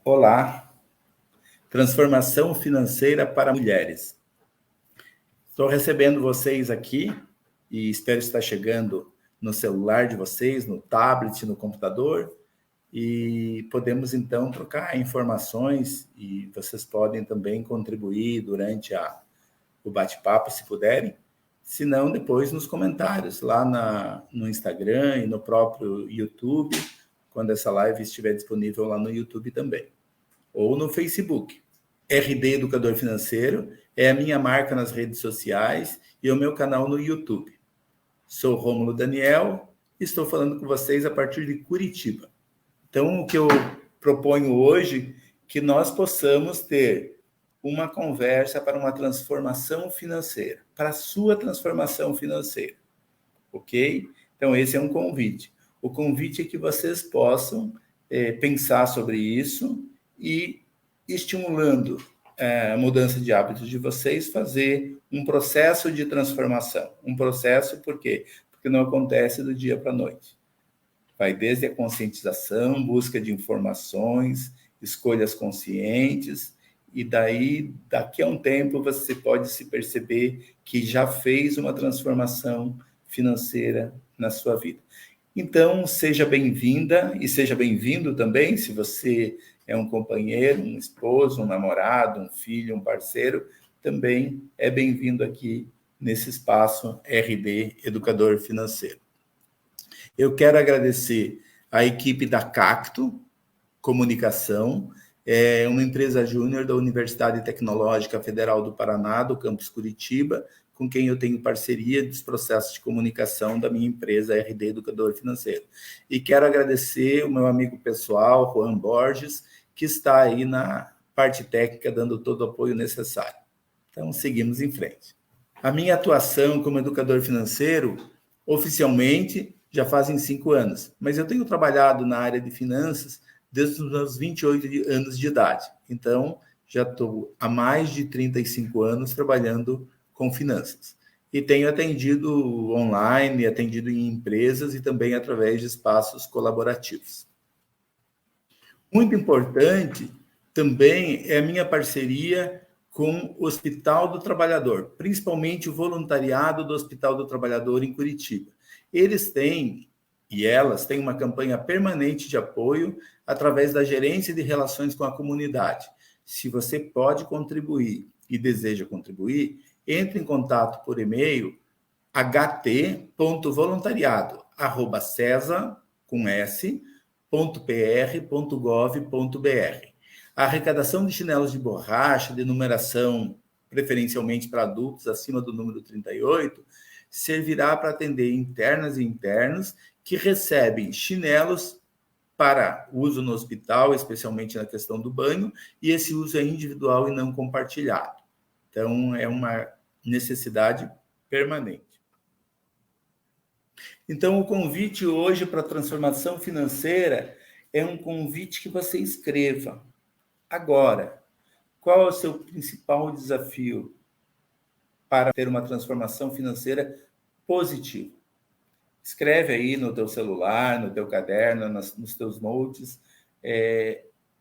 Olá, transformação financeira para mulheres. Estou recebendo vocês aqui e espero estar chegando no celular de vocês, no tablet, no computador, e podemos então trocar informações e vocês podem também contribuir durante o bate-papo, se puderem, se não, depois nos comentários, lá no Instagram e no próprio YouTube, quando essa live estiver disponível lá no YouTube também, ou no Facebook. RD Educador Financeiro é a minha marca nas redes sociais e o meu canal no YouTube. Sou Rômulo Daniel e estou falando com vocês a partir de Curitiba. Então, o que eu proponho hoje é que nós possamos ter uma conversa para uma transformação financeira, para a sua transformação financeira, ok? Então, esse é um convite. O convite é que vocês possam pensar sobre isso e, estimulando a mudança de hábitos de vocês, fazer um processo de transformação. Um processo, por quê? Porque não acontece do dia para a noite. Vai desde a conscientização, busca de informações, escolhas conscientes, e daí, daqui a um tempo, você pode se perceber que já fez uma transformação financeira na sua vida. Então, seja bem-vinda e seja bem-vindo também, se você é um companheiro, um esposo, um namorado, um filho, um parceiro, também é bem-vindo aqui nesse espaço RD Educador Financeiro. Eu quero agradecer a equipe da Cacto Comunicação, é uma empresa júnior da Universidade Tecnológica Federal do Paraná, do campus Curitiba, com quem eu tenho parceria dos processos de comunicação da minha empresa RD Educador Financeiro. E quero agradecer o meu amigo pessoal, Juan Borges, que está aí na parte técnica, dando todo o apoio necessário. Então, seguimos em frente. A minha atuação como educador financeiro, oficialmente, já fazem 5 anos, mas eu tenho trabalhado na área de finanças desde os meus 28 anos de idade. Então, já estou há mais de 35 anos trabalhando com finanças. E tenho atendido online, atendido em empresas e também através de espaços colaborativos. Muito importante também é a minha parceria com o Hospital do Trabalhador, principalmente o voluntariado do Hospital do Trabalhador em Curitiba. Eles têm, e elas têm, uma campanha permanente de apoio através da gerência de relações com a comunidade. Se você pode contribuir e deseja contribuir, entre em contato por e-mail ht.voluntariado@cesa.pr.gov.br. A arrecadação de chinelos de borracha, de numeração preferencialmente para adultos acima do número 38, servirá para atender internas e internos que recebem chinelos para uso no hospital, especialmente na questão do banho, e esse uso é individual e não compartilhado. Então, é uma necessidade permanente. Então, o convite hoje para a transformação financeira é um convite que você escreva. Agora, qual é o seu principal desafio para ter uma transformação financeira positiva? Escreve aí no teu celular, no teu caderno, nos teus notes.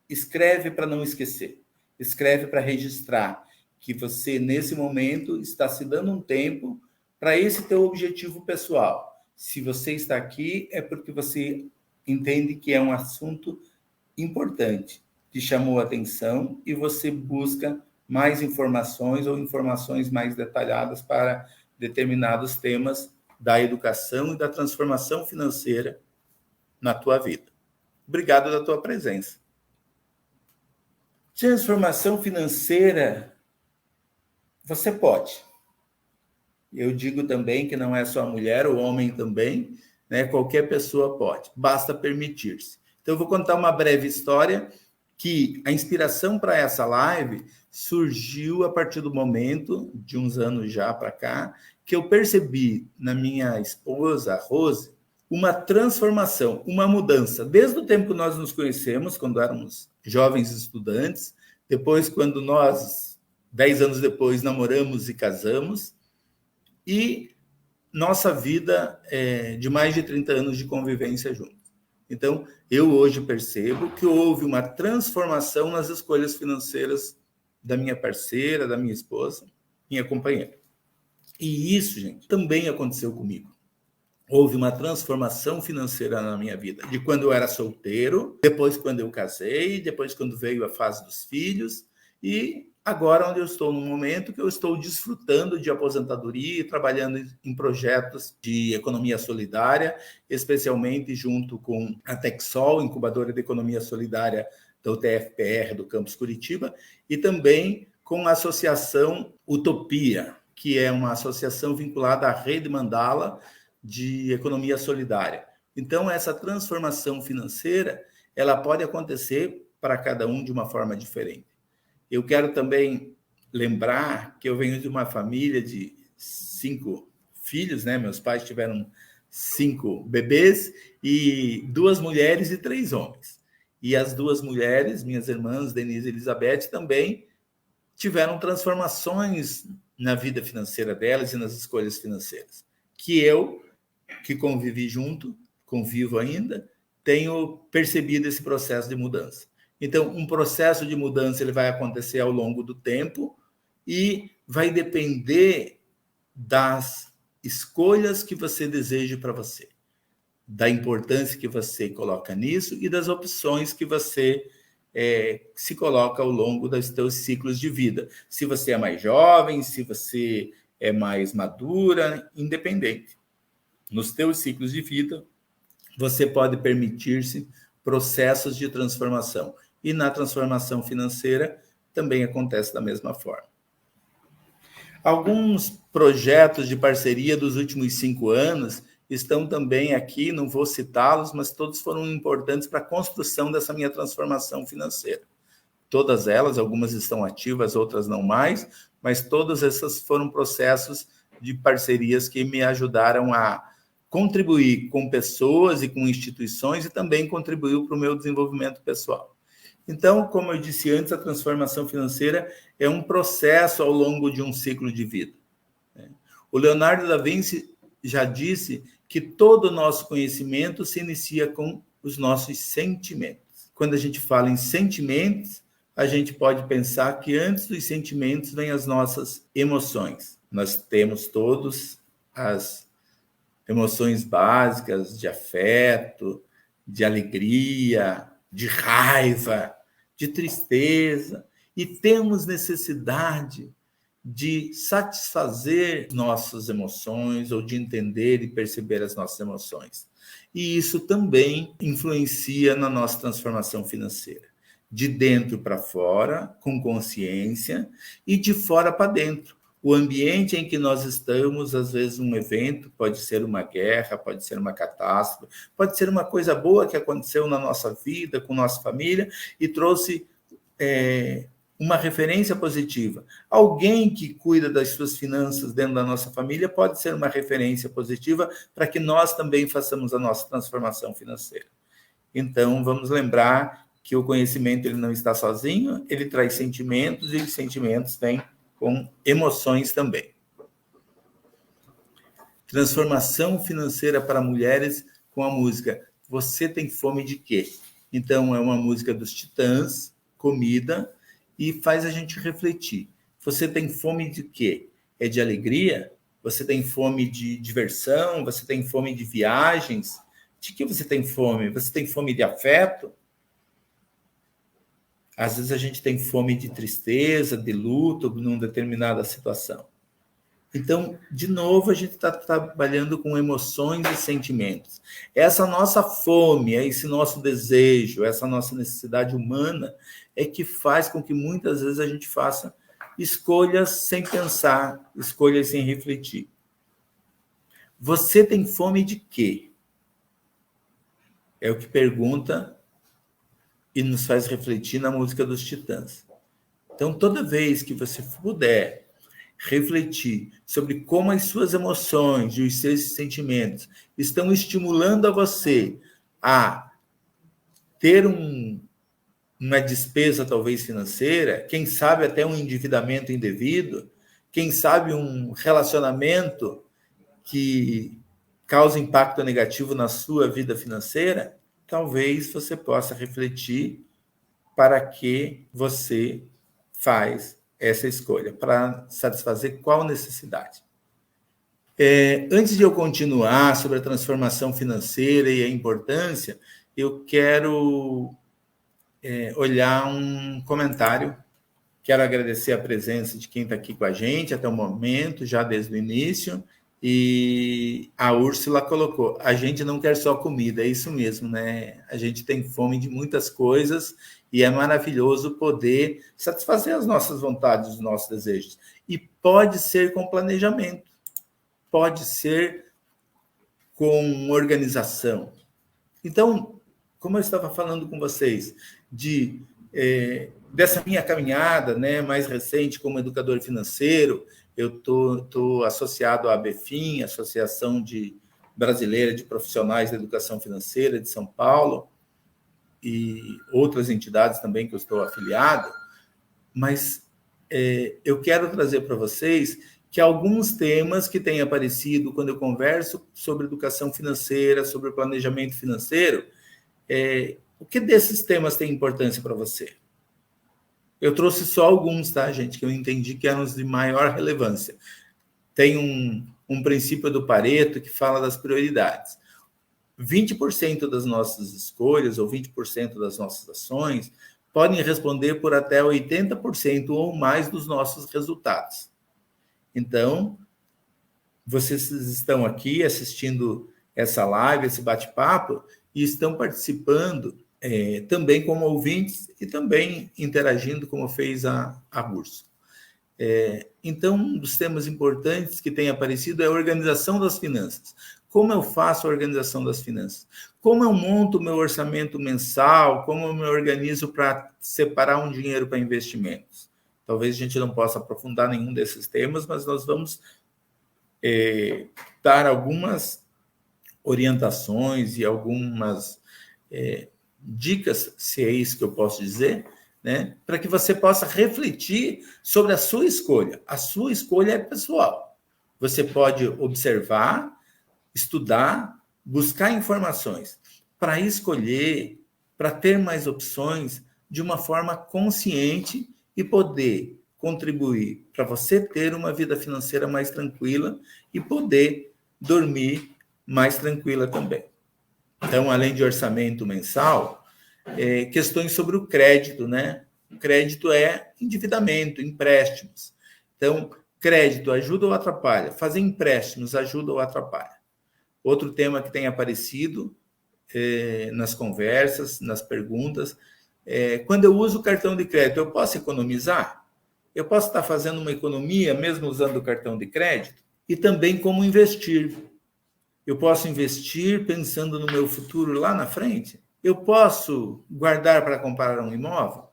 Escreve para não esquecer. Escreve para registrar que você, nesse momento, está se dando um tempo para esse teu objetivo pessoal. Se você está aqui, é porque você entende que é um assunto importante, te chamou a atenção e você busca mais informações ou informações mais detalhadas para determinados temas da educação e da transformação financeira na tua vida. Obrigado da tua presença. Transformação financeira, você pode. Eu digo também que não é só a mulher, o homem também, né? Qualquer pessoa pode, basta permitir-se. Então, eu vou contar uma breve história que a inspiração para essa live surgiu a partir do momento, de uns anos já para cá, que eu percebi na minha esposa, a Rose, uma transformação, uma mudança. Desde o tempo que nós nos conhecemos, quando éramos jovens estudantes, depois quando nós, 10 anos depois, namoramos e casamos, e nossa vida de mais de 30 anos de convivência juntos. Então, eu hoje percebo que houve uma transformação nas escolhas financeiras da minha parceira, da minha esposa, minha companheira. E isso, gente, também aconteceu comigo. Houve uma transformação financeira na minha vida, de quando eu era solteiro, depois quando eu casei, depois quando veio a fase dos filhos, e agora onde eu estou no momento que eu estou desfrutando de aposentadoria e trabalhando em projetos de economia solidária, especialmente junto com a Texol, incubadora de economia solidária da UTFPR do Campus Curitiba, e também com a Associação Utopia, que é uma associação vinculada à Rede Mandala de economia solidária. Então, essa transformação financeira, ela pode acontecer para cada um de uma forma diferente. Eu quero também lembrar que eu venho de uma família de 5 filhos, né? Meus pais tiveram 5 bebês, e 2 mulheres e 3 homens. E as 2 mulheres, minhas irmãs, Denise e Elizabeth, também tiveram transformações na vida financeira delas e nas escolhas financeiras, que eu, que convivo ainda, tenho percebido esse processo de mudança. Então, um processo de mudança ele vai acontecer ao longo do tempo e vai depender das escolhas que você deseja para você, da importância que você coloca nisso e das opções que você se coloca ao longo dos seus ciclos de vida. Se você é mais jovem, se você é mais madura, independente. Nos teus ciclos de vida, você pode permitir-se processos de transformação. E na transformação financeira também acontece da mesma forma. Alguns projetos de parceria dos últimos 5 anos estão também aqui, não vou citá-los, mas todos foram importantes para a construção dessa minha transformação financeira. Todas elas, algumas estão ativas, outras não mais, mas todas essas foram processos de parcerias que me ajudaram a contribuir com pessoas e com instituições e também contribuiu para o meu desenvolvimento pessoal. Então, como eu disse antes, a transformação financeira é um processo ao longo de um ciclo de vida. O Leonardo da Vinci já disse que todo o nosso conhecimento se inicia com os nossos sentimentos. Quando a gente fala em sentimentos, a gente pode pensar que antes dos sentimentos vêm as nossas emoções. Nós temos todos as emoções básicas de afeto, de alegria, de raiva, de tristeza, e temos necessidade de satisfazer nossas emoções ou de entender e perceber as nossas emoções. E isso também influencia na nossa transformação financeira. De dentro para fora, com consciência, e de fora para dentro. O ambiente em que nós estamos, às vezes um evento, pode ser uma guerra, pode ser uma catástrofe, pode ser uma coisa boa que aconteceu na nossa vida, com nossa família, e trouxe uma referência positiva. Alguém que cuida das suas finanças dentro da nossa família pode ser uma referência positiva para que nós também façamos a nossa transformação financeira. Então, vamos lembrar que o conhecimento ele não está sozinho, ele traz sentimentos, e os sentimentos vêm com emoções também. Transformação financeira para mulheres com a música Você Tem Fome de Quê? Então, é uma música dos Titãs, Comida, e faz a gente refletir. Você tem fome de quê? É de alegria? Você tem fome de diversão? Você tem fome de viagens? De que você tem fome? Você tem fome de afeto? Às vezes a gente tem fome de tristeza, de luto, numa determinada situação. Então, de novo, a gente está trabalhando com emoções e sentimentos. Essa nossa fome, esse nosso desejo, essa nossa necessidade humana é que faz com que muitas vezes a gente faça escolhas sem pensar, escolhas sem refletir. Você tem fome de quê? É o que pergunta e nos faz refletir na música dos Titãs. Então, toda vez que você puder refletir sobre como as suas emoções e os seus sentimentos estão estimulando a você a ter uma despesa talvez financeira, quem sabe até um endividamento indevido, quem sabe um relacionamento que causa impacto negativo na sua vida financeira, talvez você possa refletir para que você faz essa escolha, para satisfazer qual necessidade. Antes de eu continuar sobre a transformação financeira e a importância, eu quero olhar um comentário. Quero agradecer a presença de quem está aqui com a gente até o momento, já desde o início. E a Úrsula colocou: a gente não quer só comida, é isso mesmo, né? A gente tem fome de muitas coisas e é maravilhoso poder satisfazer as nossas vontades, os nossos desejos. E pode ser com planejamento, pode ser com organização. Então, como eu estava falando com vocês, dessa minha caminhada, né, mais recente como educador financeiro, eu estou associado à ABFIN, Associação Brasileira de Profissionais da Educação Financeira de São Paulo, e outras entidades também que eu estou afiliado, mas eu quero trazer para vocês que alguns temas que têm aparecido quando eu converso sobre educação financeira, sobre planejamento financeiro, o que desses temas tem importância para você? Eu trouxe só alguns, tá, gente, que eu entendi que eram os de maior relevância. Tem um princípio do Pareto que fala das prioridades. 20% das nossas escolhas ou 20% das nossas ações podem responder por até 80% ou mais dos nossos resultados. Então, vocês estão aqui assistindo essa live, esse bate-papo, e estão participando também como ouvintes e também interagindo, como fez a Bursa. Então, um dos temas importantes que tem aparecido é a organização das finanças. Como eu faço a organização das finanças? Como eu monto o meu orçamento mensal? Como eu me organizo para separar um dinheiro para investimentos? Talvez a gente não possa aprofundar nenhum desses temas, mas nós vamos dar algumas orientações e algumas dicas, se é isso que eu posso dizer, né, para que você possa refletir sobre a sua escolha. A sua escolha é pessoal. Você pode observar, estudar, buscar informações para escolher, para ter mais opções de uma forma consciente e poder contribuir para você ter uma vida financeira mais tranquila e poder dormir mais tranquila também. Então, além de orçamento mensal, questões sobre o crédito, né? O crédito é endividamento, empréstimos. Então, crédito ajuda ou atrapalha? Fazer empréstimos ajuda ou atrapalha? Outro tema que tem aparecido nas conversas, nas perguntas, quando eu uso o cartão de crédito, eu posso economizar? Eu posso estar fazendo uma economia mesmo usando o cartão de crédito? E também como investir. Eu posso investir pensando no meu futuro lá na frente? Eu posso guardar para comprar um imóvel?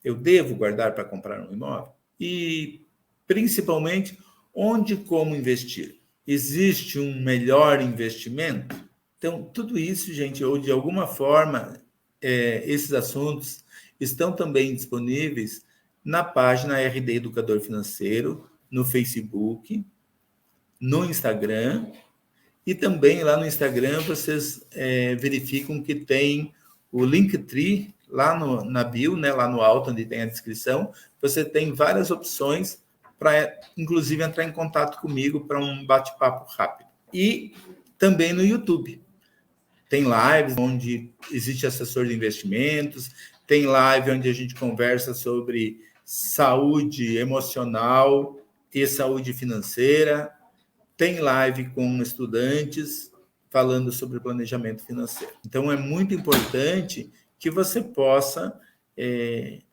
Eu devo guardar para comprar um imóvel? E, principalmente, onde e como investir? Existe um melhor investimento? Então, tudo isso, gente, ou de alguma forma, esses assuntos estão também disponíveis na página RD Educador Financeiro, no Facebook, no Instagram. E também lá no Instagram vocês verificam que tem o Linktree lá na bio, né, lá no alto, onde tem a descrição. Você tem várias opções para, inclusive, entrar em contato comigo para um bate-papo rápido. E também no YouTube. Tem lives onde existe assessor de investimentos, tem live onde a gente conversa sobre saúde emocional e saúde financeira. Tem live com estudantes falando sobre planejamento financeiro. Então, é muito importante que você possa,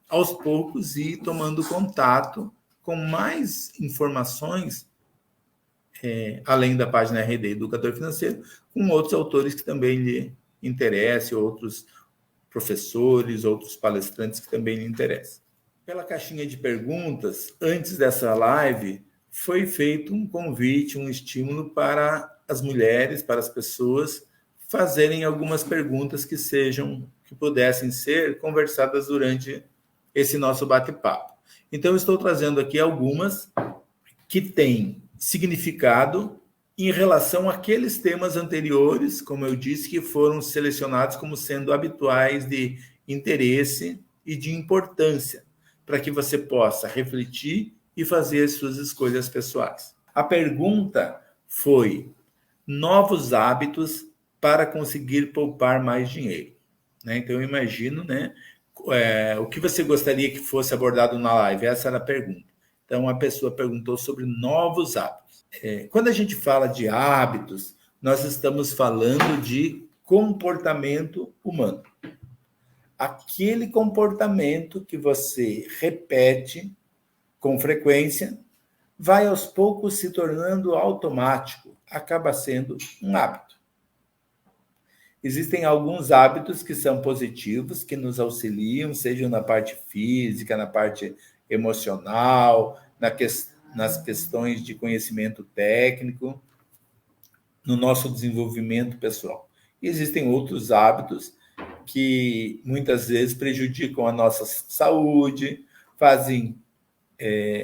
aos poucos, ir tomando contato com mais informações, além da página RD Educador Financeiro, com outros autores que também lhe interessem, outros professores, outros palestrantes que também lhe interessam. Pela caixinha de perguntas, antes dessa live, foi feito um convite, um estímulo para as mulheres, para as pessoas fazerem algumas perguntas que pudessem ser conversadas durante esse nosso bate-papo. Então, estou trazendo aqui algumas que têm significado em relação àqueles temas anteriores, como eu disse, que foram selecionados como sendo habituais de interesse e de importância, para que você possa refletir e fazer as suas escolhas pessoais. A pergunta foi: novos hábitos para conseguir poupar mais dinheiro. Então, eu imagino, o que você gostaria que fosse abordado na live? Essa era a pergunta. Então, a pessoa perguntou sobre novos hábitos. Quando a gente fala de hábitos, nós estamos falando de comportamento humano. Aquele comportamento que você repete com frequência vai aos poucos se tornando automático, acaba sendo um hábito. Existem alguns hábitos que são positivos, que nos auxiliam, seja na parte física, na parte emocional, nas questões de conhecimento técnico, no nosso desenvolvimento pessoal. E existem outros hábitos que muitas vezes prejudicam a nossa saúde, fazem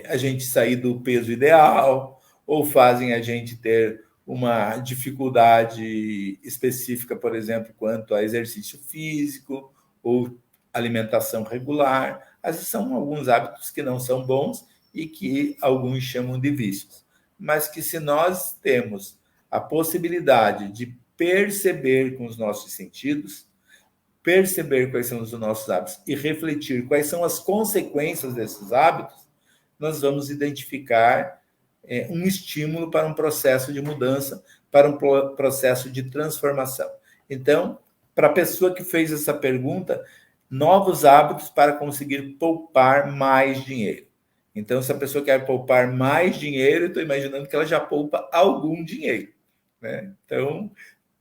a gente sair do peso ideal, ou fazem a gente ter uma dificuldade específica, por exemplo, quanto a exercício físico ou alimentação regular. Esses são alguns hábitos que não são bons e que alguns chamam de vícios. Mas que se nós temos a possibilidade de perceber com os nossos sentidos, perceber quais são os nossos hábitos e refletir quais são as consequências desses hábitos, nós vamos identificar um estímulo para um processo de mudança, para um processo de transformação. Então, para a pessoa que fez essa pergunta, novos hábitos para conseguir poupar mais dinheiro. Então, se a pessoa quer poupar mais dinheiro, eu estou imaginando que ela já poupa algum dinheiro. Então,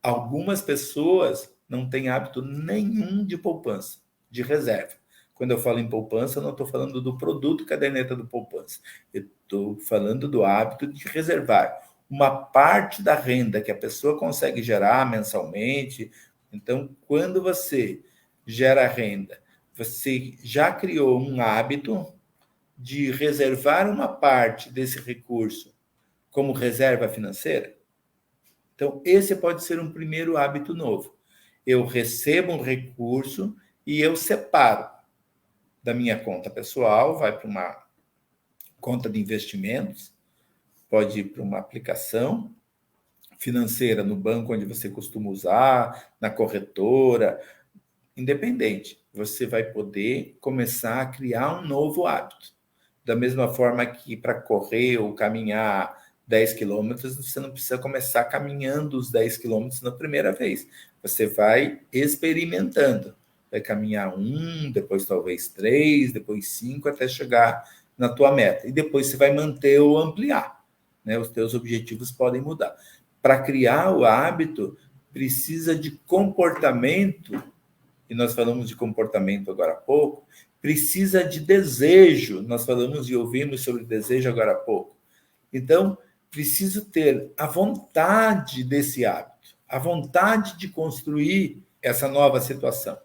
algumas pessoas não têm hábito nenhum de poupança, de reserva. Quando eu falo em poupança, eu não estou falando do produto caderneta do poupança. Eu estou falando do hábito de reservar uma parte da renda que a pessoa consegue gerar mensalmente. Então, quando você gera renda, você já criou um hábito de reservar uma parte desse recurso como reserva financeira? Então, esse pode ser um primeiro hábito novo. Eu recebo um recurso e eu separo da minha conta pessoal, vai para uma conta de investimentos, pode ir para uma aplicação financeira no banco onde você costuma usar, na corretora, independente. Você vai poder começar a criar um novo hábito. Da mesma forma que para correr ou caminhar 10 quilômetros, você não precisa começar caminhando os 10 quilômetros na primeira vez. Você vai experimentando. Vai caminhar 1, depois talvez 3, depois 5, até chegar na tua meta. E depois você vai manter ou ampliar. Os teus objetivos podem mudar. Para criar o hábito, precisa de comportamento, e nós falamos de comportamento agora há pouco, precisa de desejo. Nós falamos e ouvimos sobre desejo agora há pouco. Então, preciso ter a vontade desse hábito, a vontade de construir essa nova situação.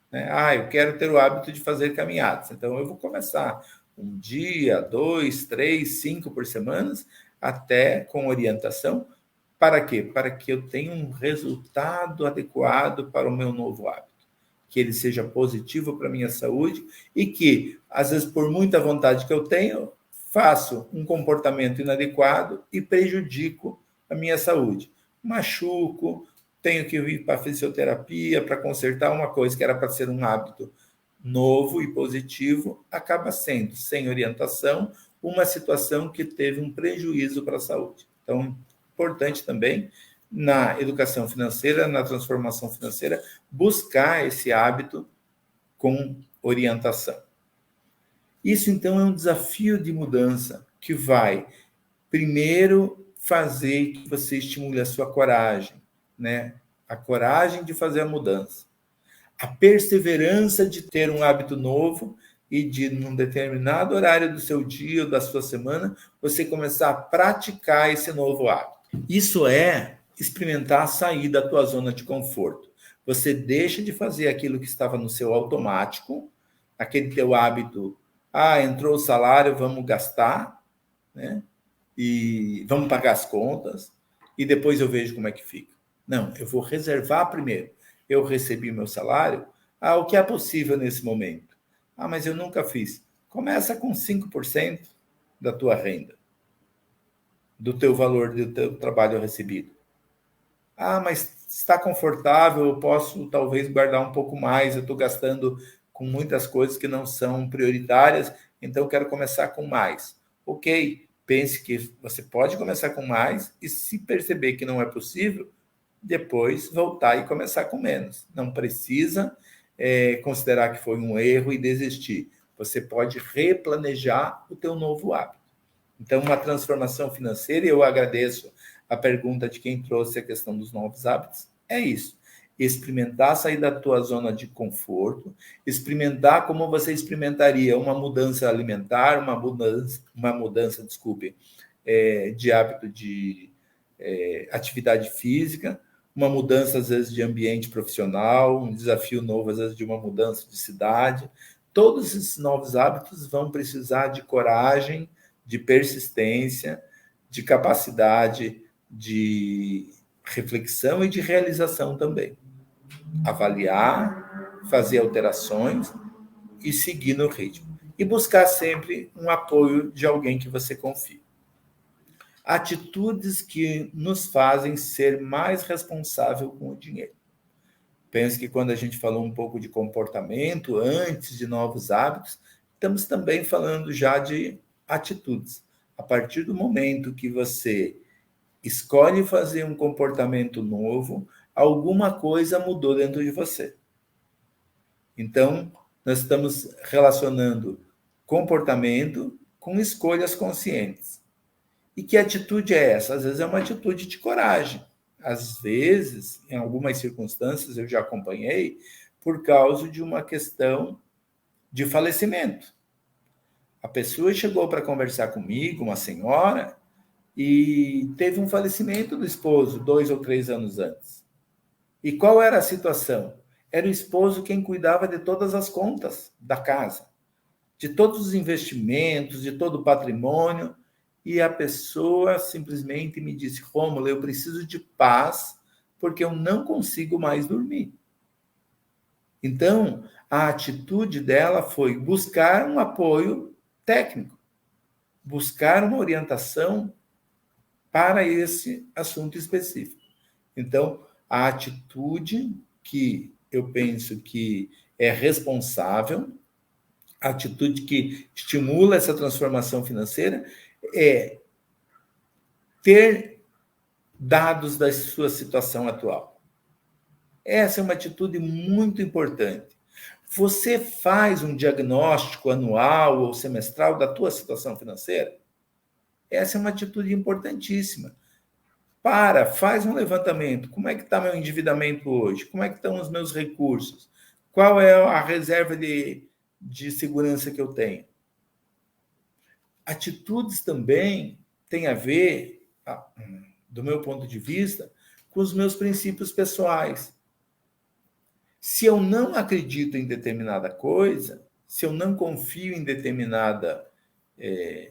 Eu quero ter o hábito de fazer caminhadas. Então, eu vou começar 1 dia, 2, 3, 5 por semana, até com orientação. Para quê? Para que eu tenha um resultado adequado para o meu novo hábito. Que ele seja positivo para a minha saúde e que, às vezes, por muita vontade que eu tenho, faço um comportamento inadequado e prejudico a minha saúde. Machuco, tenho que ir para a fisioterapia para consertar uma coisa que era para ser um hábito novo e positivo, acaba sendo, sem orientação, uma situação que teve um prejuízo para a saúde. Então, importante também, na educação financeira, na transformação financeira, buscar esse hábito com orientação. Isso, então, é um desafio de mudança que vai, primeiro, fazer que você estimule a sua coragem, a coragem de fazer a mudança, a perseverança de ter um hábito novo e de, num determinado horário do seu dia ou da sua semana, você começar a praticar esse novo hábito. Isso é experimentar sair da tua zona de conforto. Você deixa de fazer aquilo que estava no seu automático, aquele teu hábito, entrou o salário, vamos gastar, e vamos pagar as contas. e depois eu vejo como é que fica. Não, eu vou reservar primeiro. Eu recebi meu salário, o que é possível nesse momento? Mas eu nunca fiz. Começa com 5% da tua renda, do teu valor do teu trabalho recebido. Mas está confortável, eu posso talvez guardar um pouco mais, eu estou gastando com muitas coisas que não são prioritárias, então eu quero começar com mais. Ok, pense que você pode começar com mais e se perceber que não é possível, depois voltar e começar com menos. Não precisa considerar que foi um erro e desistir. Você pode replanejar o teu novo hábito. Então, uma transformação financeira, e eu agradeço a pergunta de quem trouxe a questão dos novos hábitos, é isso. Experimentar sair da tua zona de conforto, experimentar como você experimentaria uma mudança alimentar, uma mudança, desculpe, de hábito de atividade física, uma mudança, às vezes, de ambiente profissional, um desafio novo, às vezes, de uma mudança de cidade. Todos esses novos hábitos vão precisar de coragem, de persistência, de capacidade de reflexão e de realização também. Avaliar, fazer alterações e seguir no ritmo. E buscar sempre um apoio de alguém que você confie. Atitudes que nos fazem ser mais responsável com o dinheiro. Penso que quando a gente falou um pouco de comportamento, antes de novos hábitos, estamos também falando já de atitudes. A partir do momento que você escolhe fazer um comportamento novo, alguma coisa mudou dentro de você. Então, nós estamos relacionando comportamento com escolhas conscientes. E que atitude é essa? Às vezes é uma atitude de coragem. Às vezes, em algumas circunstâncias, eu já acompanhei, por causa de uma questão de falecimento. A pessoa chegou para conversar comigo, uma senhora, e teve um falecimento do esposo 2 ou 3 anos antes. E qual era a situação? Era o esposo quem cuidava de todas as contas da casa, de todos os investimentos, de todo o patrimônio, e a pessoa simplesmente me disse: Rômulo, eu preciso de paz, porque eu não consigo mais dormir. Então, a atitude dela foi buscar um apoio técnico, buscar uma orientação para esse assunto específico. Então, a atitude que eu penso que é responsável, a atitude que estimula essa transformação financeira, é ter dados da sua situação atual. Essa é uma atitude muito importante. Você faz um diagnóstico anual ou semestral da tua situação financeira? Essa é uma atitude importantíssima. Faz um levantamento. Como é que está meu endividamento hoje? Como é que estão os meus recursos? Qual é a reserva de segurança que eu tenho? Atitudes também têm a ver, do meu ponto de vista, com os meus princípios pessoais. Se eu não acredito em determinada coisa, se eu não confio em determinada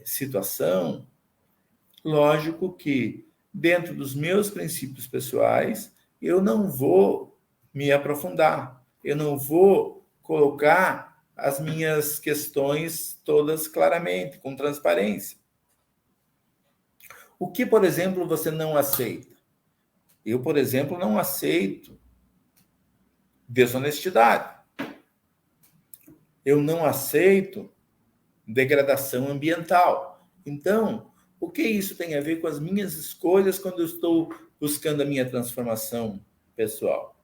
situação, lógico que, dentro dos meus princípios pessoais, eu não vou me aprofundar, eu não vou colocar as minhas questões todas claramente, com transparência. O que, por exemplo, você não aceita? Eu, por exemplo, não aceito desonestidade. Eu não aceito degradação ambiental. Então, o que isso tem a ver com as minhas escolhas quando eu estou buscando a minha transformação pessoal?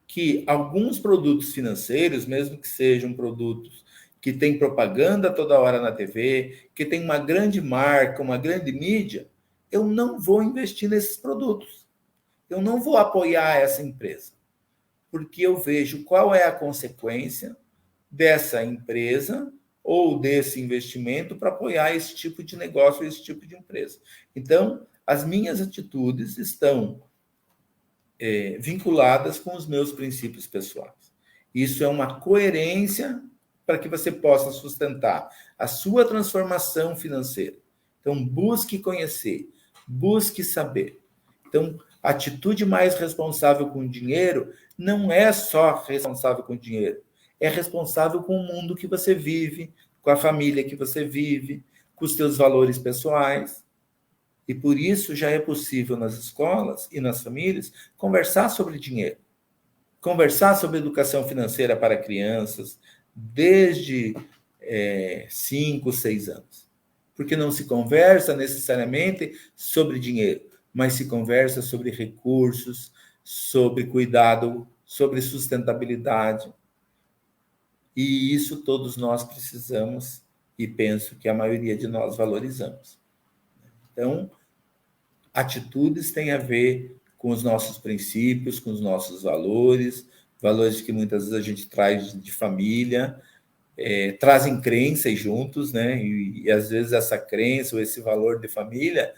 Que alguns produtos financeiros, mesmo que sejam produtos que têm propaganda toda hora na TV, que tem uma grande marca, uma grande mídia, eu não vou investir nesses produtos. Eu não vou apoiar essa empresa, porque eu vejo qual é a consequência dessa empresa ou desse investimento para apoiar esse tipo de negócio, esse tipo de empresa. Então, as minhas atitudes estão vinculadas com os meus princípios pessoais. Isso é uma coerência para que você possa sustentar a sua transformação financeira. Então, busque conhecer, busque saber. Então, a atitude mais responsável com o dinheiro não é só responsável com o dinheiro, é responsável com o mundo que você vive, com a família que você vive, com os seus valores pessoais. E por isso já é possível nas escolas e nas famílias conversar sobre dinheiro, conversar sobre educação financeira para crianças desde 5, 6 anos. Porque não se conversa necessariamente sobre dinheiro, mas se conversa sobre recursos, sobre cuidado, sobre sustentabilidade. E isso todos nós precisamos e penso que a maioria de nós valorizamos. Então, atitudes têm a ver com os nossos princípios, com os nossos valores, valores que muitas vezes a gente traz de família, trazem crenças juntos, né? E às vezes essa crença ou esse valor de família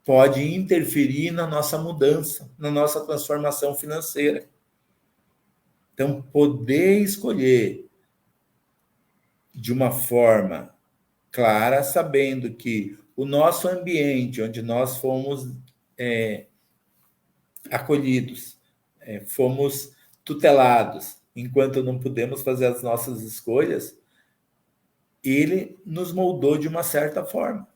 pode interferir na nossa mudança, na nossa transformação financeira. Então, poder escolher de uma forma clara, sabendo que o nosso ambiente, onde nós fomos acolhidos, fomos tutelados, enquanto não pudemos fazer as nossas escolhas, ele nos moldou de uma certa forma.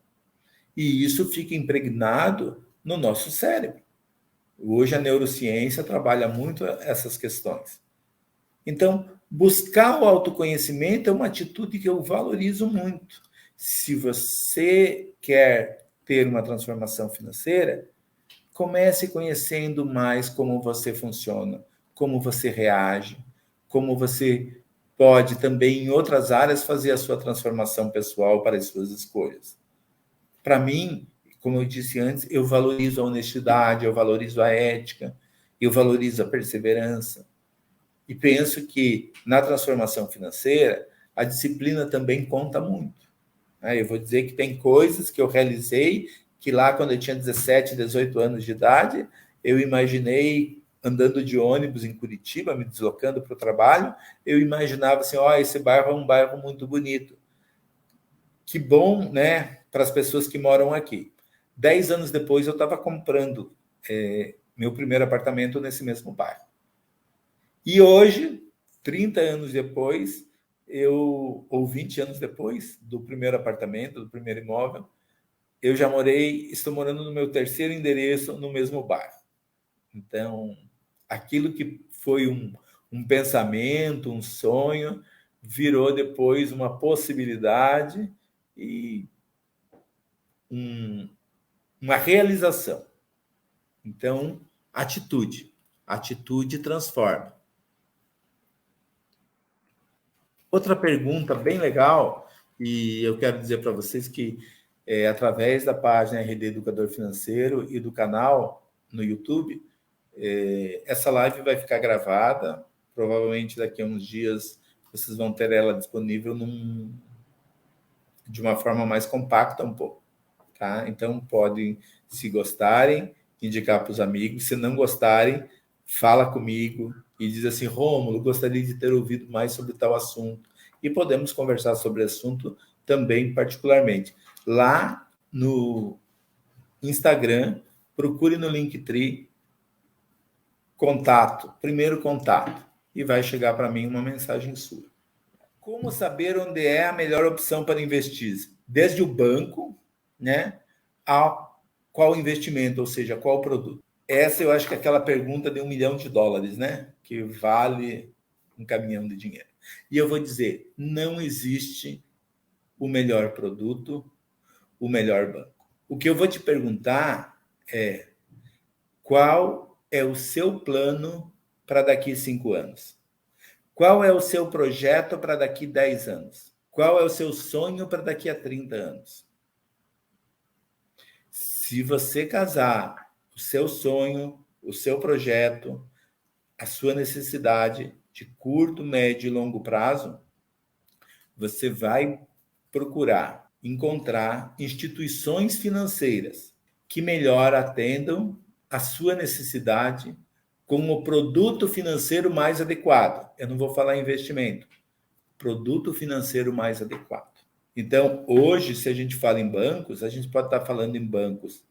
E isso fica impregnado no nosso cérebro. Hoje a neurociência trabalha muito essas questões. Então, buscar o autoconhecimento é uma atitude que eu valorizo muito. Se você quer ter uma transformação financeira, comece conhecendo mais como você funciona, como você reage, como você pode também, em outras áreas, fazer a sua transformação pessoal para as suas escolhas. Para mim, como eu disse antes, eu valorizo a honestidade, eu valorizo a ética, eu valorizo a perseverança. E penso que na transformação financeira, a disciplina também conta muito. Eu vou dizer que tem coisas que eu realizei que lá, quando eu tinha 17, 18 anos de idade, eu imaginei, andando de ônibus em Curitiba, me deslocando para o trabalho, eu imaginava assim, esse bairro é um bairro muito bonito. Que bom, né, para as pessoas que moram aqui. 10 anos depois, eu estava comprando meu primeiro apartamento nesse mesmo bairro. E hoje, 30 anos depois, ou 20 anos depois do primeiro apartamento, do primeiro imóvel, eu já estou morando no meu terceiro endereço no mesmo bairro. Então, aquilo que foi um pensamento, um sonho, virou depois uma possibilidade e uma realização. Então, atitude. Atitude transforma. Outra pergunta bem legal, e eu quero dizer para vocês que através da página RD Educador Financeiro e do canal no YouTube, essa live vai ficar gravada, provavelmente daqui a uns dias vocês vão ter ela disponível de uma forma mais compacta um pouco, tá? Então, podem, se gostarem, indicar para os amigos, se não gostarem, fala comigo e diz assim, Rômulo, gostaria de ter ouvido mais sobre tal assunto. E podemos conversar sobre o assunto também particularmente. Lá no Instagram, procure no Linktree contato, primeiro contato, e vai chegar para mim uma mensagem sua. Como saber onde é a melhor opção para investir? Desde o banco, né, a qual investimento, ou seja, qual produto? Essa eu acho que é aquela pergunta de $1 milhão, né? Que vale um caminhão de dinheiro. E eu vou dizer, não existe o melhor produto, o melhor banco. O que eu vou te perguntar é qual é o seu plano para daqui 5 anos? Qual é o seu projeto para daqui 10 anos? Qual é o seu sonho para daqui a 30 anos? Se você casar o seu sonho, o seu projeto, a sua necessidade de curto, médio e longo prazo, você vai procurar encontrar instituições financeiras que melhor atendam a sua necessidade com o produto financeiro mais adequado. Eu não vou falar investimento, produto financeiro mais adequado. Então, hoje, se a gente fala em bancos, a gente pode estar falando em bancos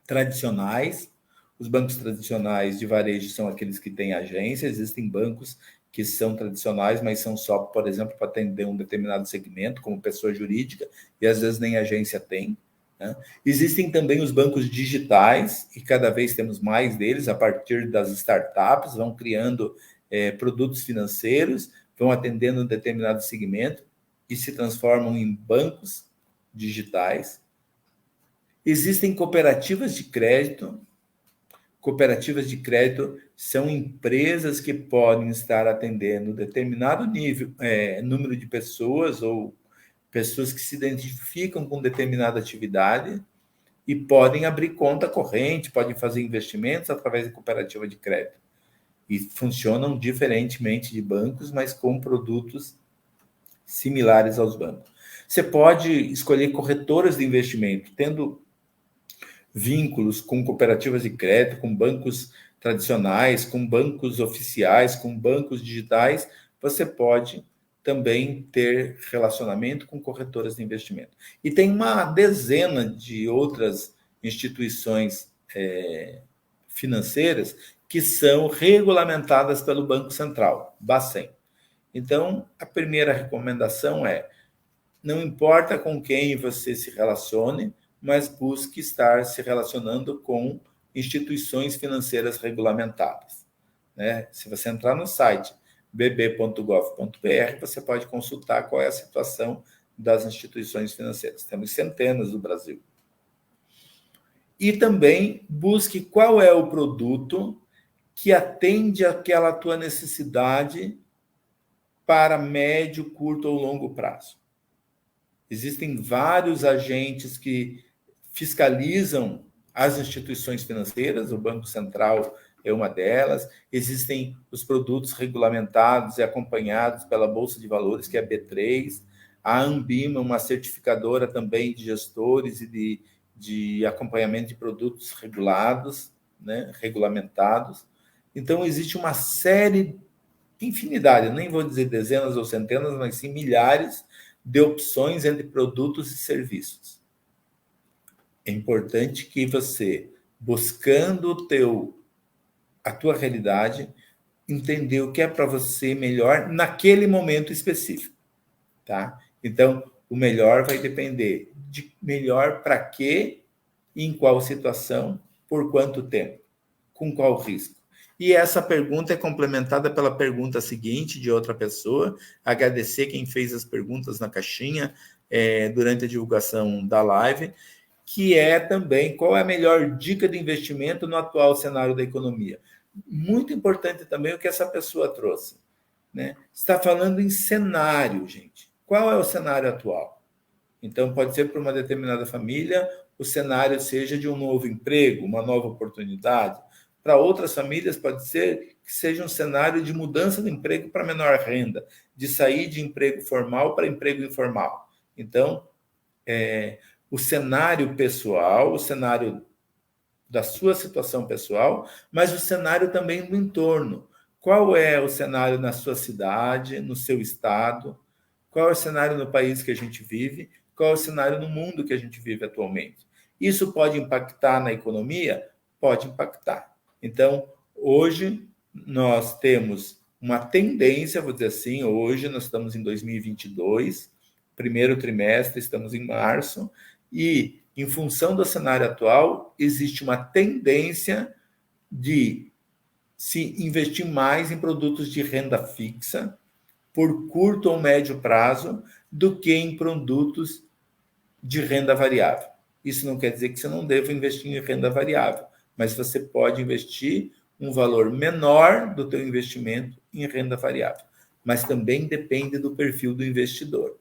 tradicionais. Os bancos tradicionais de varejo são aqueles que têm agência. Existem bancos que são tradicionais, mas são só, por exemplo, para atender um determinado segmento, como pessoa jurídica, e às vezes nem agência tem, né? Existem também os bancos digitais, e cada vez temos mais deles, a partir das startups, vão criando produtos financeiros, vão atendendo um determinado segmento e se transformam em bancos digitais. Existem cooperativas de crédito. Cooperativas de crédito são empresas que podem estar atendendo determinado número de pessoas ou pessoas que se identificam com determinada atividade e podem abrir conta corrente, podem fazer investimentos através da cooperativa de crédito. E funcionam diferentemente de bancos, mas com produtos similares aos bancos. Você pode escolher corretoras de investimento, tendo vínculos com cooperativas de crédito, com bancos tradicionais, com bancos oficiais, com bancos digitais. Você pode também ter relacionamento com corretoras de investimento. E tem uma dezena de outras instituições financeiras que são regulamentadas pelo Banco Central, Bacen. Então, a primeira recomendação é: não importa com quem você se relacione, mas busque estar se relacionando com instituições financeiras regulamentadas, né? Se você entrar no site bb.gov.br, você pode consultar qual é a situação das instituições financeiras. Temos centenas no Brasil. E também busque qual é o produto que atende àquela tua necessidade para médio, curto ou longo prazo. Existem vários agentes que fiscalizam as instituições financeiras, o Banco Central é uma delas. Existem os produtos regulamentados e acompanhados pela Bolsa de Valores, que é a B3, a Anbima, uma certificadora também de gestores e de acompanhamento de produtos regulados, né, regulamentados. Então, existe uma série, infinidade, nem vou dizer dezenas ou centenas, mas sim milhares de opções entre produtos e serviços. É importante que você, buscando a tua realidade, entender o que é para você melhor naquele momento específico, tá? Então, o melhor vai depender de melhor para quê, em qual situação, por quanto tempo, com qual risco. E essa pergunta é complementada pela pergunta seguinte de outra pessoa. Agradecer quem fez as perguntas na caixinha durante a divulgação da live, que é também qual é a melhor dica de investimento no atual cenário da economia. Muito importante também o que essa pessoa trouxe, né? Está falando em cenário, gente. Qual é o cenário atual? Então, pode ser para uma determinada família, o cenário seja de um novo emprego, uma nova oportunidade. Para outras famílias, pode ser que seja um cenário de mudança de emprego para menor renda, de sair de emprego formal para emprego informal. Então, o cenário pessoal, o cenário da sua situação pessoal, mas o cenário também do entorno. Qual é o cenário na sua cidade, no seu estado? Qual é o cenário no país que a gente vive? Qual é o cenário no mundo que a gente vive atualmente? Isso pode impactar na economia? Pode impactar. Então, hoje, nós temos uma tendência, vou dizer assim, hoje nós estamos em 2022, primeiro trimestre, estamos em março, e, em função do cenário atual, existe uma tendência de se investir mais em produtos de renda fixa, por curto ou médio prazo, do que em produtos de renda variável. Isso não quer dizer que você não deva investir em renda variável, mas você pode investir um valor menor do teu investimento em renda variável. Mas também depende do perfil do investidor.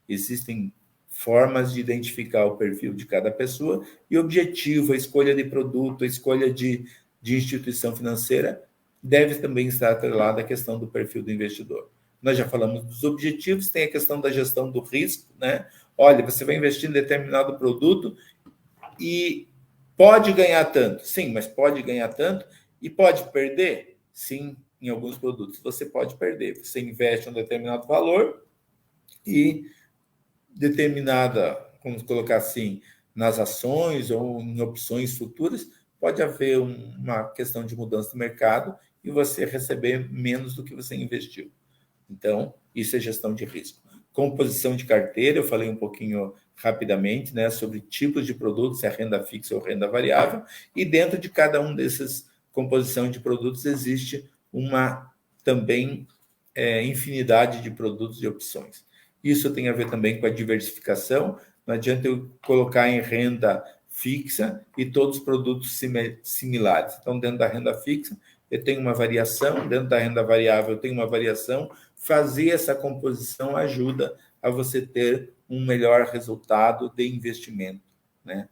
Existem formas de identificar o perfil de cada pessoa e o objetivo, a escolha de produto, a escolha de instituição financeira deve também estar atrelada à questão do perfil do investidor. Nós já falamos dos objetivos, tem a questão da gestão do risco, né? Olha, você vai investir em determinado produto e pode ganhar tanto. Sim, mas pode ganhar tanto e pode perder? Sim, em alguns produtos você pode perder. Você investe um determinado valor e determinada, vamos colocar assim, nas ações ou em opções futuras, pode haver uma questão de mudança do mercado e você receber menos do que você investiu. Então, isso é gestão de risco. Composição de carteira, eu falei um pouquinho rapidamente, né, sobre tipos de produtos, se é renda fixa ou renda variável, e dentro de cada um desses composição de produtos existe uma também infinidade de produtos e opções. Isso tem a ver também com a diversificação. Não adianta eu colocar em renda fixa e todos os produtos similares. Então, dentro da renda fixa, eu tenho uma variação, dentro da renda variável, eu tenho uma variação. Fazer essa composição ajuda a você ter um melhor resultado de investimento, né?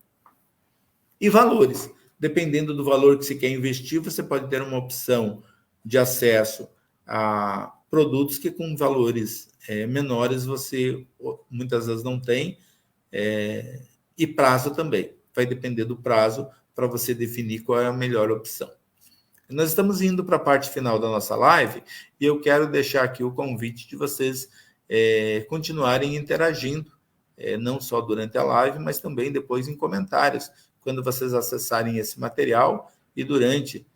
E valores. Dependendo do valor que você quer investir, você pode ter uma opção de acesso a produtos que com valores menores você muitas vezes não tem, e prazo também. Vai depender do prazo para você definir qual é a melhor opção. Nós estamos indo para a parte final da nossa live e eu quero deixar aqui o convite de vocês continuarem interagindo, não só durante a live, mas também depois em comentários, quando vocês acessarem esse material e durante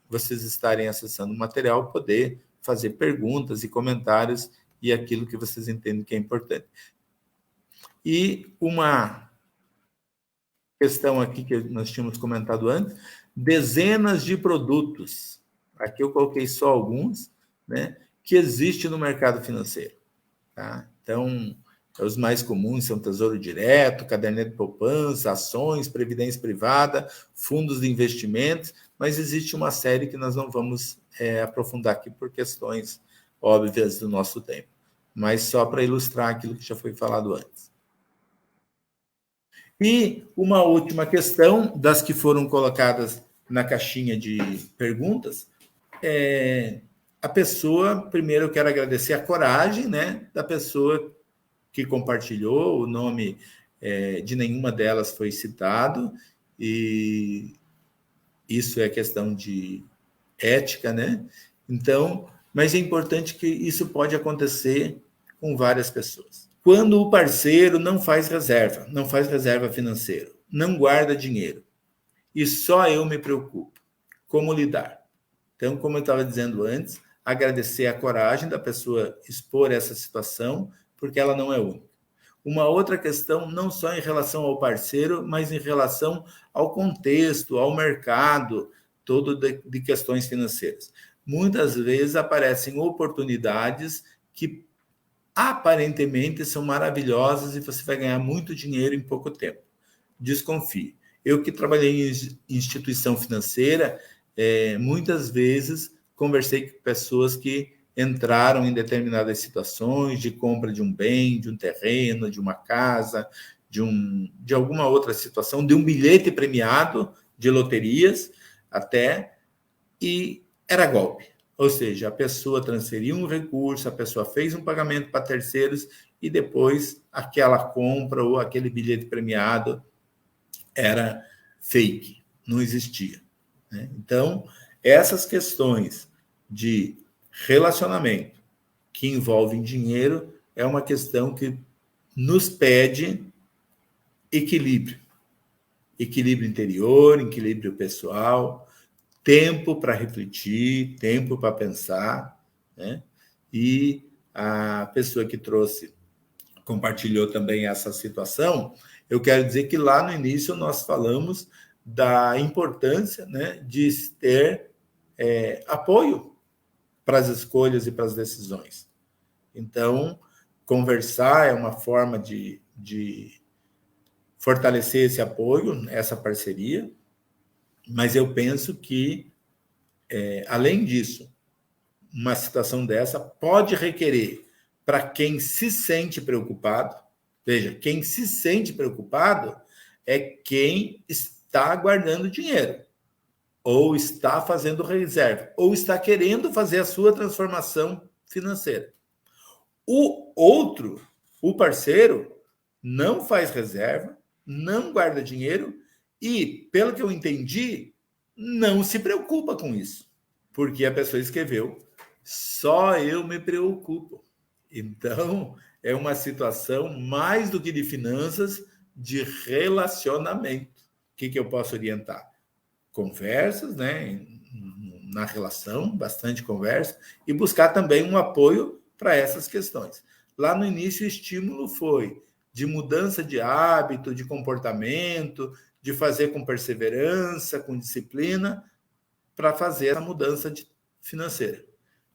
vocês estarem acessando o material, poder fazer perguntas e comentários e aquilo que vocês entendem que é importante. E uma questão aqui que nós tínhamos comentado antes, dezenas de produtos, aqui eu coloquei só alguns, né, que existem no mercado financeiro. Tá? Então, os mais comuns são Tesouro Direto, caderneta de poupança, ações, previdência privada, fundos de investimentos, mas existe uma série que nós não vamos aprofundar aqui por questões óbvias do nosso tempo, mas só para ilustrar aquilo que já foi falado antes. E uma última questão, das que foram colocadas na caixinha de perguntas, a pessoa, primeiro eu quero agradecer a coragem, né, da pessoa que compartilhou, o nome de nenhuma delas foi citado, e isso é questão de ética, né? Então, mas é importante que isso pode acontecer com várias pessoas. Quando o parceiro não faz reserva financeira, não guarda dinheiro, e só eu me preocupo, como lidar? Então, como eu estava dizendo antes, agradecer a coragem da pessoa expor essa situação, porque ela não é única. Uma outra questão, não só em relação ao parceiro, mas em relação ao contexto, ao mercado, todo de questões financeiras. Muitas vezes aparecem oportunidades que aparentemente são maravilhosas e você vai ganhar muito dinheiro em pouco tempo. Desconfie. Eu que trabalhei em instituição financeira, muitas vezes conversei com pessoas que entraram em determinadas situações de compra de um bem, de um terreno, de uma casa, de alguma outra situação, de um bilhete premiado de loterias até, e era golpe. Ou seja, a pessoa transferiu um recurso, a pessoa fez um pagamento para terceiros e depois aquela compra ou aquele bilhete premiado era fake, não existia. Né? Então, essas questões de relacionamento que envolvem dinheiro é uma questão que nos pede equilíbrio. Equilíbrio interior, equilíbrio pessoal, tempo para refletir, tempo para pensar, né? E a pessoa que compartilhou também essa situação, eu quero dizer que lá no início nós falamos da importância, né, de ter apoio para as escolhas e para as decisões. Então, conversar é uma forma de fortalecer esse apoio, essa parceria, mas eu penso que, além disso, uma situação dessa pode requerer, para quem se sente preocupado, veja, quem se sente preocupado é quem está guardando dinheiro, ou está fazendo reserva, ou está querendo fazer a sua transformação financeira. O outro, o parceiro, não faz reserva, não guarda dinheiro e, pelo que eu entendi, não se preocupa com isso, porque a pessoa escreveu: só eu me preocupo. Então, é uma situação mais do que de finanças, de relacionamento. O que eu posso orientar? Conversas, né? Na relação, bastante conversa, e buscar também um apoio para essas questões. Lá no início, o estímulo foi de mudança de hábito, de comportamento, de fazer com perseverança, com disciplina, para fazer a mudança financeira.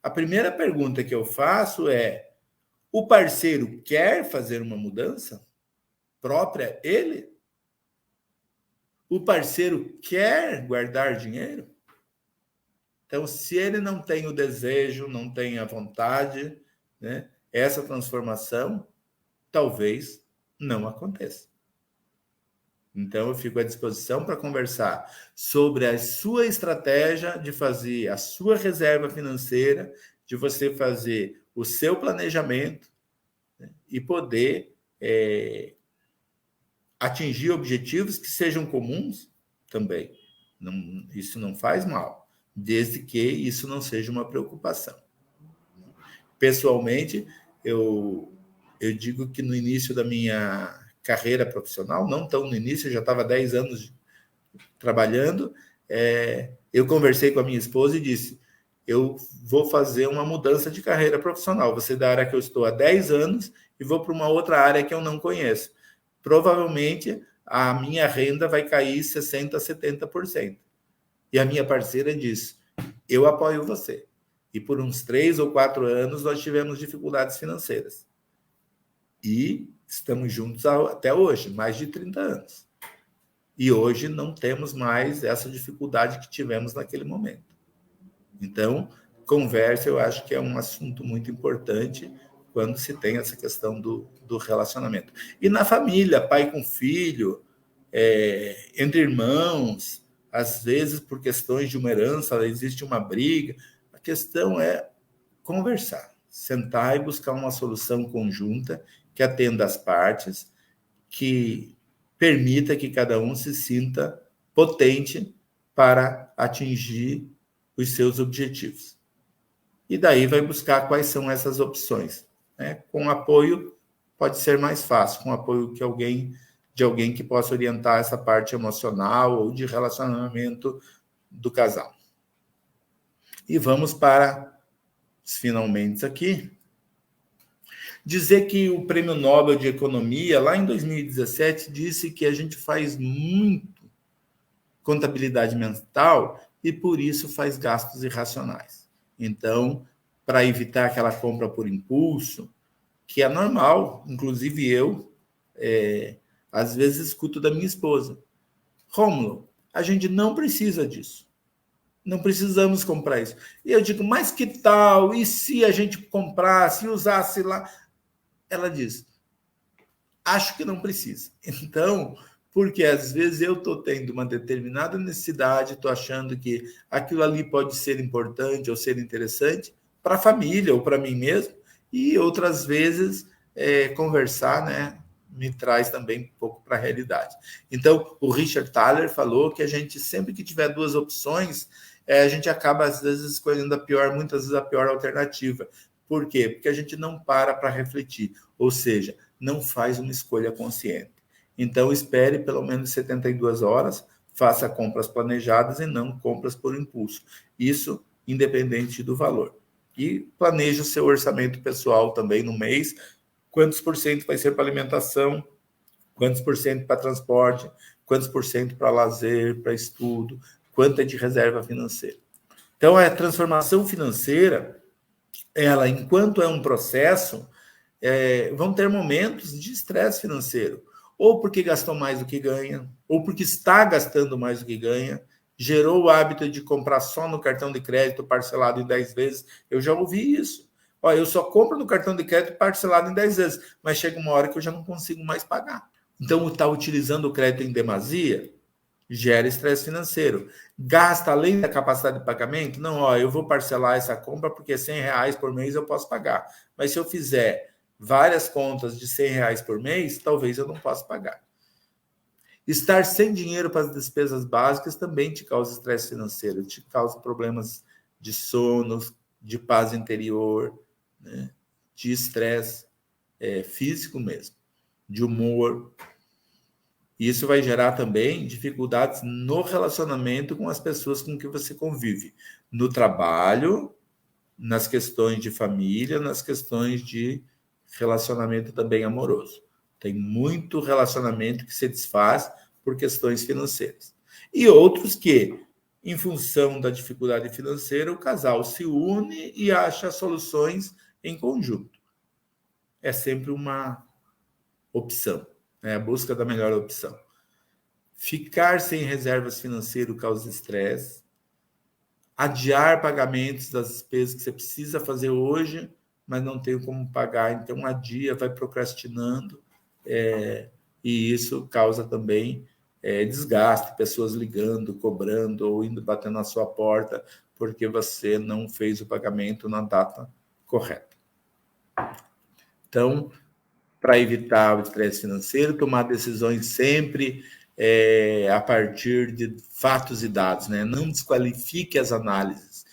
A primeira pergunta que eu faço é: o parceiro quer fazer uma mudança própria ele? O parceiro quer guardar dinheiro? Então, se ele não tem o desejo, não tem a vontade, né, essa transformação talvez não aconteça. Então, eu fico à disposição para conversar sobre a sua estratégia de fazer a sua reserva financeira, de você fazer o seu planejamento, né, e poder atingir objetivos que sejam comuns também. Não, isso não faz mal, desde que isso não seja uma preocupação. Pessoalmente, eu digo que no início da minha carreira profissional, não tão no início, eu já estava 10 anos trabalhando, eu conversei com a minha esposa e disse: eu vou fazer uma mudança de carreira profissional, vou sair da área que eu estou há 10 anos e vou para uma outra área que eu não conheço. Provavelmente a minha renda vai cair 60%, 70%. E a minha parceira disse: eu apoio você. E por uns 3 ou 4 anos nós tivemos dificuldades financeiras. E estamos juntos até hoje, mais de 30 anos. E hoje não temos mais essa dificuldade que tivemos naquele momento. Então, conversa, eu acho que é um assunto muito importante quando se tem essa questão do relacionamento. E na família, pai com filho, entre irmãos, às vezes por questões de uma herança, existe uma briga. A questão é conversar, sentar e buscar uma solução conjunta que atenda as partes, que permita que cada um se sinta potente para atingir os seus objetivos. E daí vai buscar quais são essas opções. Né? Com apoio pode ser mais fácil, com apoio de alguém que possa orientar essa parte emocional ou de relacionamento do casal. E vamos para os finalmente aqui. Dizer que o Prêmio Nobel de Economia, lá em 2017, disse que a gente faz muito contabilidade mental e, por isso, faz gastos irracionais. Então, para evitar aquela compra por impulso, que é normal, inclusive eu, às vezes escuto da minha esposa: Rômulo, a gente não precisa disso. Não precisamos comprar isso. E eu digo: mas que tal? E se a gente comprasse e usasse lá? Ela diz: acho que não precisa. Então, porque às vezes eu estou tendo uma determinada necessidade, estou achando que aquilo ali pode ser importante ou ser interessante para a família ou para mim mesmo, e outras vezes conversar, né, me traz também um pouco para a realidade. Então, o Richard Thaler falou que a gente, sempre que tiver duas opções, a gente acaba, às vezes, escolhendo a pior, muitas vezes a pior alternativa. Por quê? Porque a gente não para refletir, ou seja, não faz uma escolha consciente. Então, espere pelo menos 72 horas, faça compras planejadas e não compras por impulso. Isso independente do valor. E planeje o seu orçamento pessoal também no mês. Quantos por cento vai ser para alimentação? Quantos por cento para transporte? Quantos por cento para lazer, para estudo? Quanto é de reserva financeira? Então, a transformação financeira, ela, enquanto é um processo, vão ter momentos de estresse financeiro, ou porque gastou mais do que ganha, ou porque está gastando mais do que ganha, gerou o hábito de comprar só no cartão de crédito parcelado em 10 vezes. Eu já ouvi isso. Olha, eu só compro no cartão de crédito parcelado em 10 vezes, mas chega uma hora que eu já não consigo mais pagar. Então, está utilizando o crédito em demasia, gera estresse financeiro. Gasta além da capacidade de pagamento? Não, eu vou parcelar essa compra porque R$100 por mês eu posso pagar. Mas se eu fizer várias contas de R$100 por mês, talvez eu não possa pagar. Estar sem dinheiro para as despesas básicas também te causa estresse financeiro, te causa problemas de sono, de paz interior, né? De estresse físico mesmo, de humor. E isso vai gerar também dificuldades no relacionamento com as pessoas com que você convive, no trabalho, nas questões de família, nas questões de relacionamento também amoroso. Tem muito relacionamento que se desfaz por questões financeiras. E outros que, em função da dificuldade financeira, o casal se une e acha soluções em conjunto. É sempre uma opção, né? A busca da melhor opção. Ficar sem reservas financeiras causa estresse. Adiar pagamentos das despesas que você precisa fazer hoje, mas não tem como pagar, então adia, vai procrastinando, e isso causa também desgaste, pessoas ligando, cobrando ou indo bater na sua porta porque você não fez o pagamento na data correta. Então, para evitar o estresse financeiro, tomar decisões sempre a partir de fatos e dados, né? Não desqualifique as análises,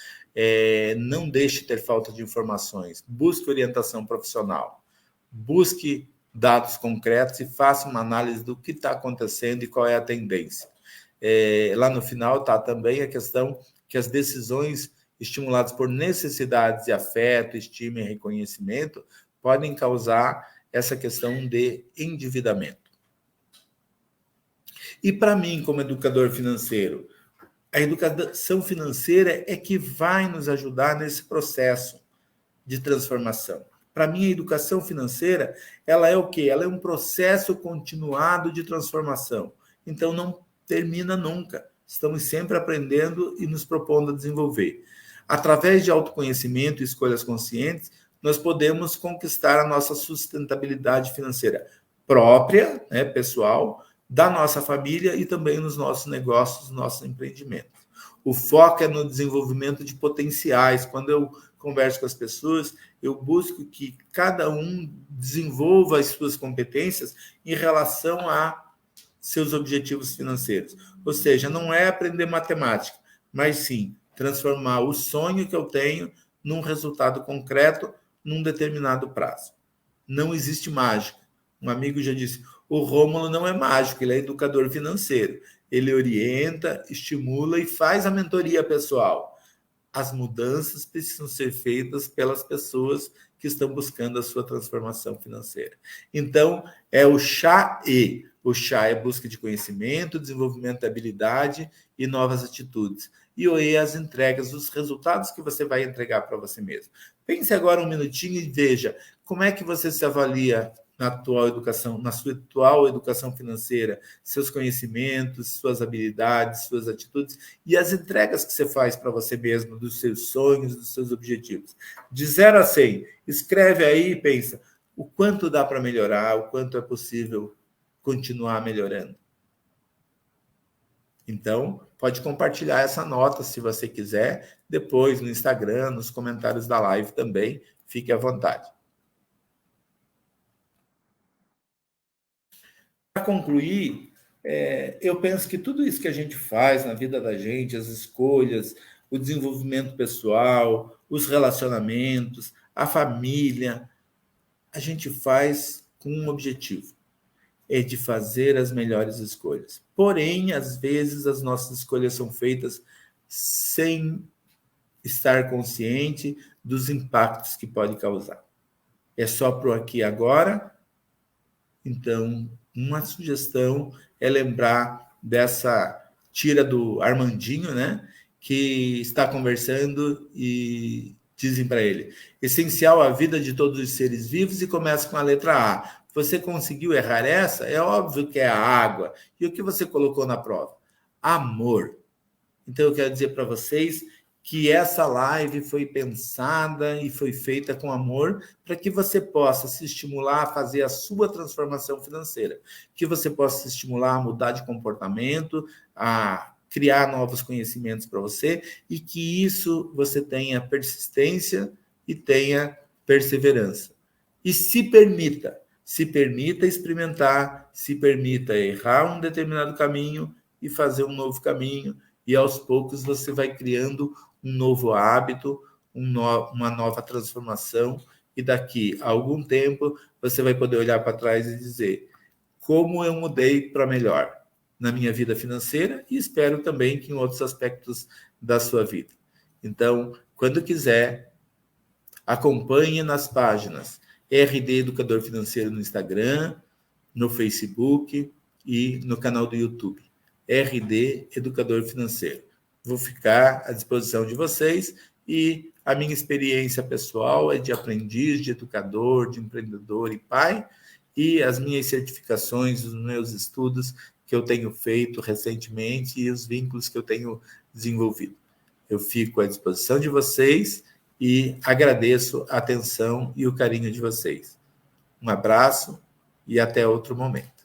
não deixe ter falta de informações, busque orientação profissional, busque dados concretos e faça uma análise do que está acontecendo e qual é a tendência. Lá no final está também a questão que as decisões estimuladas por necessidades de afeto, estima e reconhecimento podem causar essa questão de endividamento. E para mim, como educador financeiro, a educação financeira é que vai nos ajudar nesse processo de transformação. Para mim, a educação financeira, ela é o quê? Ela é um processo continuado de transformação. Então, não termina nunca. Estamos sempre aprendendo e nos propondo a desenvolver. Através de autoconhecimento e escolhas conscientes, nós podemos conquistar a nossa sustentabilidade financeira própria, né, pessoal, da nossa família e também nos nossos negócios, nos nossos empreendimentos. O foco é no desenvolvimento de potenciais. Quando eu converso com as pessoas, eu busco que cada um desenvolva as suas competências em relação a seus objetivos financeiros. Ou seja, não é aprender matemática, mas sim transformar o sonho que eu tenho num resultado concreto num determinado prazo. Não existe mágica. Um amigo já disse, o Rômulo não é mágico, ele é educador financeiro. Ele orienta, estimula e faz a mentoria pessoal. As mudanças precisam ser feitas pelas pessoas que estão buscando a sua transformação financeira. Então, é o chá E. O chá é busca de conhecimento, desenvolvimento de habilidade e novas atitudes. E o E é as entregas, os resultados que você vai entregar para você mesmo. Pense agora um minutinho e veja como é que você se avalia na atual educação, na sua atual educação financeira, seus conhecimentos, suas habilidades, suas atitudes e as entregas que você faz para você mesmo, dos seus sonhos, dos seus objetivos. De 0 a 100, escreve aí e pensa o quanto dá para melhorar, o quanto é possível continuar melhorando. Então, pode compartilhar essa nota se você quiser, depois no Instagram, nos comentários da live também, fique à vontade. Para concluir, eu penso que tudo isso que a gente faz na vida da gente, as escolhas, o desenvolvimento pessoal, os relacionamentos, a família, a gente faz com um objetivo, é de fazer as melhores escolhas. Porém, às vezes, as nossas escolhas são feitas sem estar consciente dos impactos que pode causar. É só pro aqui e agora. Então, uma sugestão é lembrar dessa tira do Armandinho, né? Que está conversando e dizem para ele: essencial à vida de todos os seres vivos, e começa com a letra A. Você conseguiu errar essa? É óbvio que é a água. E o que você colocou na prova? Amor. Então, eu quero dizer para vocês que essa live foi pensada e foi feita com amor para que você possa se estimular a fazer a sua transformação financeira, que você possa se estimular a mudar de comportamento, a criar novos conhecimentos para você e que isso você tenha persistência e tenha perseverança. E se permita experimentar, se permita errar um determinado caminho e fazer um novo caminho, e aos poucos você vai criando um novo hábito, uma nova transformação, e daqui a algum tempo você vai poder olhar para trás e dizer como eu mudei para melhor na minha vida financeira e espero também que em outros aspectos da sua vida. Então, quando quiser, acompanhe nas páginas RD Educador Financeiro no Instagram, no Facebook e no canal do YouTube. RD Educador Financeiro. Vou ficar à disposição de vocês e a minha experiência pessoal é de aprendiz, de educador, de empreendedor e pai, e as minhas certificações, os meus estudos que eu tenho feito recentemente e os vínculos que eu tenho desenvolvido. Eu fico à disposição de vocês e agradeço a atenção e o carinho de vocês. Um abraço e até outro momento.